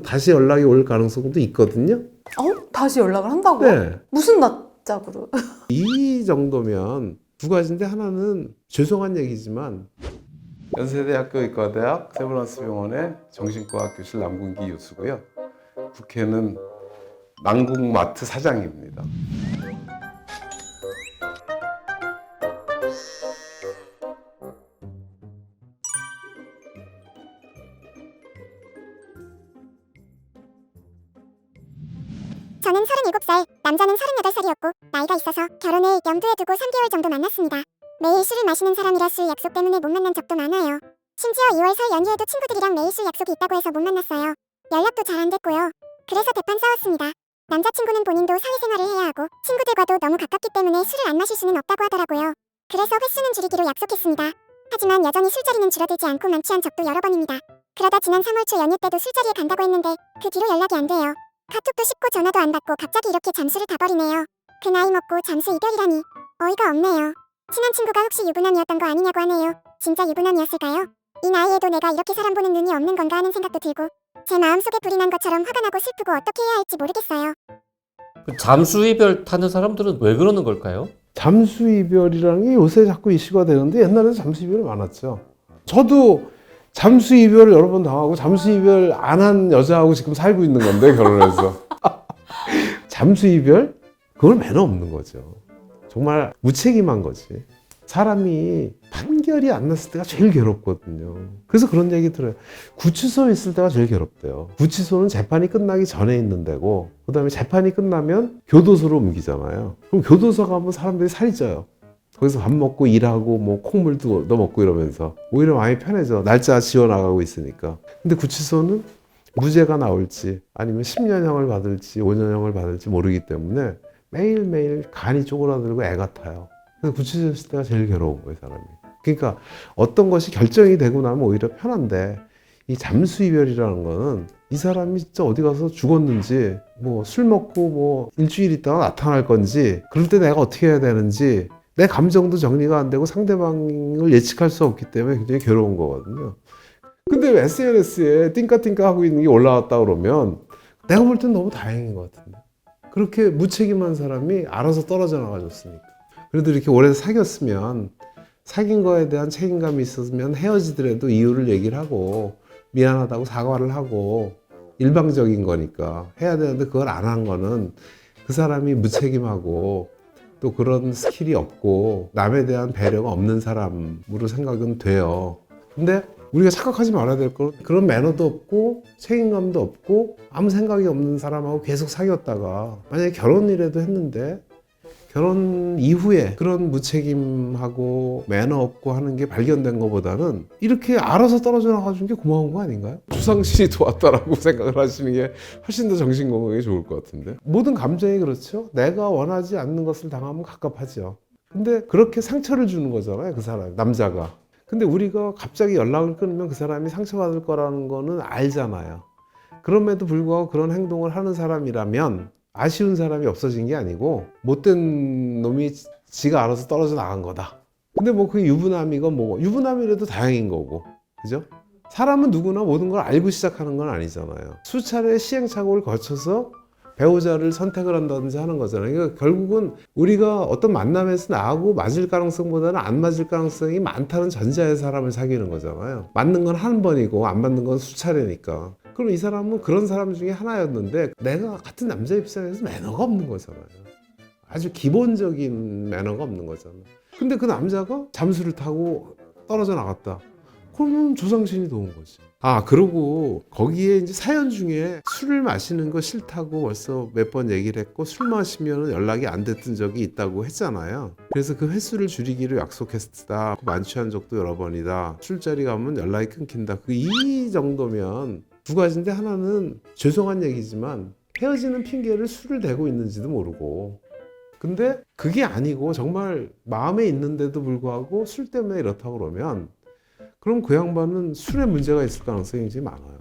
다시 연락이 올 가능성도 있거든요. 다시 연락을 한다고요? 네. 무슨 낯짝으로? 이 정도면 두 가지인데, 하나는 죄송한 얘기지만 연세대학교 의과대학 세브란스병원의 정신과학 교실 남궁기 교수고요. 국회는 남궁마트 사장입니다. 저는 37살, 남자는 38살이었고 나이가 있어서 결혼을 염두에 두고 3개월 정도 만났습니다. 매일 술을 마시는 사람이라 술 약속 때문에 못 만난 적도 많아요. 심지어 2월 설 연휴에도 친구들이랑 매일 술 약속이 있다고 해서 못 만났어요. 연락도 잘 안 됐고요. 그래서 대판 싸웠습니다. 남자친구는 본인도 사회생활을 해야 하고 친구들과도 너무 가깝기 때문에 술을 안 마실 수는 없다고 하더라고요. 그래서 횟수는 줄이기로 약속했습니다. 하지만 여전히 술자리는 줄어들지 않고 만취한 적도 여러 번입니다. 그러다 지난 3월 초 연휴 때도 술자리에 간다고 했는데 그 뒤로 연락이 안 돼요. 카톡도 씹고 전화도 안 받고 갑자기 이렇게 잠수를 다 버리네요. 그 나이 먹고 잠수 이별이라니 어이가 없네요. 친한 친구가 혹시 유부남이었던 거 아니냐고 하네요. 진짜 유부남이었을까요? 이 나이에도 내가 이렇게 사람 보는 눈이 없는 건가 하는 생각도 들고 제 마음속에 불이 난 것처럼 화가 나고 슬프고 어떻게 해야 할지 모르겠어요. 잠수 이별 타는 사람들은 왜 그러는 걸까요? 잠수 이별이라는 게 요새 자꾸 이슈가 되는데, 옛날에는 잠수 이별이 많았죠. 저도 잠수 이별을 여러 번 당하고 잠수 이별 안 한 여자하고 지금 살고 있는 건데, 결혼해서. 잠수 이별? 그건 매너 없는 거죠. 정말 무책임한 거지. 사람이 판결이 안 났을 때가 제일 괴롭거든요. 그래서 그런 얘기 들어요. 구치소에 있을 때가 제일 괴롭대요. 구치소는 재판이 끝나기 전에 있는 데고, 그 다음에 재판이 끝나면 교도소로 옮기잖아요. 그럼 교도소 가면 사람들이 살이 쪄요. 거기서 밥 먹고 일하고 뭐 콩물도 얻어먹고 이러면서 오히려 마음이 편해져. 날짜 지어나가고 있으니까. 근데 구치소는 무죄가 나올지 아니면 10년형을 받을지 5년형을 받을지 모르기 때문에 매일매일 간이 쪼그라들고 애 같아요. 그래서 구치소에 있을 때가 제일 괴로운 거예요, 사람이. 그러니까 어떤 것이 결정이 되고 나면 오히려 편한데, 이 잠수 이별이라는 거는 이 사람이 진짜 어디 가서 죽었는지, 뭐 술 먹고 뭐 일주일 있다가 나타날 건지, 그럴 때 내가 어떻게 해야 되는지, 내 감정도 정리가 안 되고 상대방을 예측할 수 없기 때문에 굉장히 괴로운 거거든요. 근데 SNS에 띵까띵까 하고 있는 게 올라왔다 그러면 내가 볼 땐 너무 다행인 것 같은데. 그렇게 무책임한 사람이 알아서 떨어져 나가줬으니까. 그래도 이렇게 오래 사귀었으면, 사귄 거에 대한 책임감이 있었으면 헤어지더라도 이유를 얘기를 하고 미안하다고 사과를 하고, 일방적인 거니까 해야 되는데 그걸 안 한 거는 그 사람이 무책임하고 또 그런 스킬이 없고 남에 대한 배려가 없는 사람으로 생각은 돼요. 근데 우리가 착각하지 말아야 될 건, 그런 매너도 없고 책임감도 없고 아무 생각이 없는 사람하고 계속 사귀었다가 만약에 결혼이라도 했는데 결혼 이후에 그런 무책임하고 매너 없고 하는 게 발견된 것보다는 이렇게 알아서 떨어져 나가준 게 고마운 거 아닌가요? 주상신이 도왔다라고 생각을 하시는 게 훨씬 더 정신 건강에 좋을 것 같은데. 모든 감정이 그렇죠. 내가 원하지 않는 것을 당하면 갑갑하죠. 근데 그렇게 상처를 주는 거잖아요, 그 사람, 남자가. 근데 우리가 갑자기 연락을 끊으면 그 사람이 상처받을 거라는 거는 알잖아요. 그럼에도 불구하고 그런 행동을 하는 사람이라면 아쉬운 사람이 없어진 게 아니고 못된 놈이 지가 알아서 떨어져 나간 거다. 근데 뭐 그게 유부남이건 뭐고, 유부남이라도 다행인 거고, 그죠? 사람은 누구나 모든 걸 알고 시작하는 건 아니잖아요. 수차례 시행착오를 거쳐서 배우자를 선택을 한다든지 하는 거잖아요. 그러니까 결국은 우리가 어떤 만남에서 나하고 맞을 가능성보다는 안 맞을 가능성이 많다는 전제의 사람을 사귀는 거잖아요. 맞는 건 한 번이고 안 맞는 건 수차례니까. 그럼 이 사람은 그런 사람 중에 하나였는데, 내가 같은 남자 입장에서 매너가 없는 거잖아요. 아주 기본적인 매너가 없는 거잖아요. 근데 그 남자가 잠수를 타고 떨어져 나갔다. 그러면 조상신이 도운 거지. 아, 그리고 거기에 이제 사연 중에 술을 마시는 거 싫다고 벌써 몇 번 얘기를 했고, 술 마시면 연락이 안 됐던 적이 있다고 했잖아요. 그래서 그 횟수를 줄이기로 약속했다. 만취한 적도 여러 번이다. 술자리 가면 연락이 끊긴다. 이 정도면 두 가지인데, 하나는 죄송한 얘기지만 헤어지는 핑계를 술을 대고 있는지도 모르고, 근데 그게 아니고 정말 마음에 있는데도 불구하고 술 때문에 이렇다고 그러면, 그럼 그 양반은 술에 문제가 있을 가능성이 굉장히 많아요.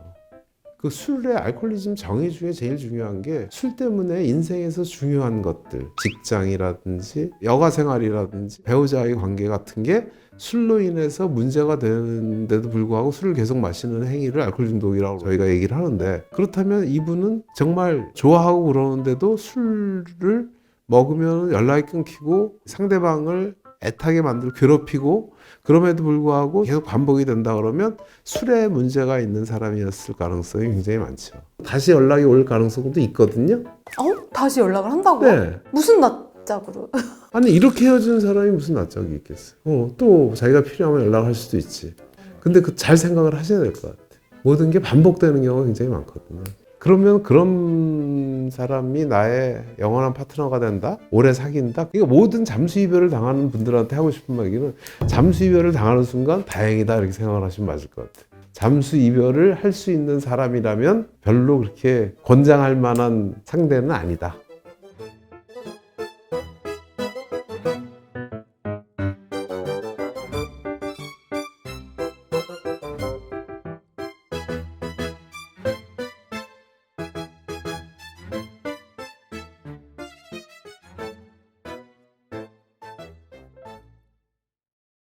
그 술의 알코올리즘 정의 중에 제일 중요한 게 술 때문에 인생에서 중요한 것들, 직장이라든지 여가 생활이라든지 배우자의 관계 같은 게 술로 인해서 문제가 되는데도 불구하고 술을 계속 마시는 행위를 알코올 중독이라고 저희가 얘기를 하는데, 그렇다면 이분은 정말 좋아하고 그러는데도 술을 먹으면 연락이 끊기고 상대방을 애타게 만들고 괴롭히고 그럼에도 불구하고 계속 반복이 된다 그러면 술에 문제가 있는 사람이었을 가능성이 굉장히 많죠. 다시 연락이 올 가능성도 있거든요. 다시 연락을 한다고요? 네. 무슨 낯짝으로? 아니 이렇게 헤어지는 사람이 무슨 낯짝이 있겠어요. 또 자기가 필요하면 연락할 수도 있지. 근데 그 잘 생각을 하셔야 될 것 같아. 모든 게 반복되는 경우가 굉장히 많거든요. 그러면 그런 사람이 나의 영원한 파트너가 된다? 오래 사귄다? 이거 모든 잠수 이별을 당하는 분들한테 하고 싶은 얘기는, 잠수 이별을 당하는 순간 다행이다 이렇게 생각을 하시면 맞을 것 같아요. 잠수 이별을 할 수 있는 사람이라면 별로 그렇게 권장할 만한 상대는 아니다.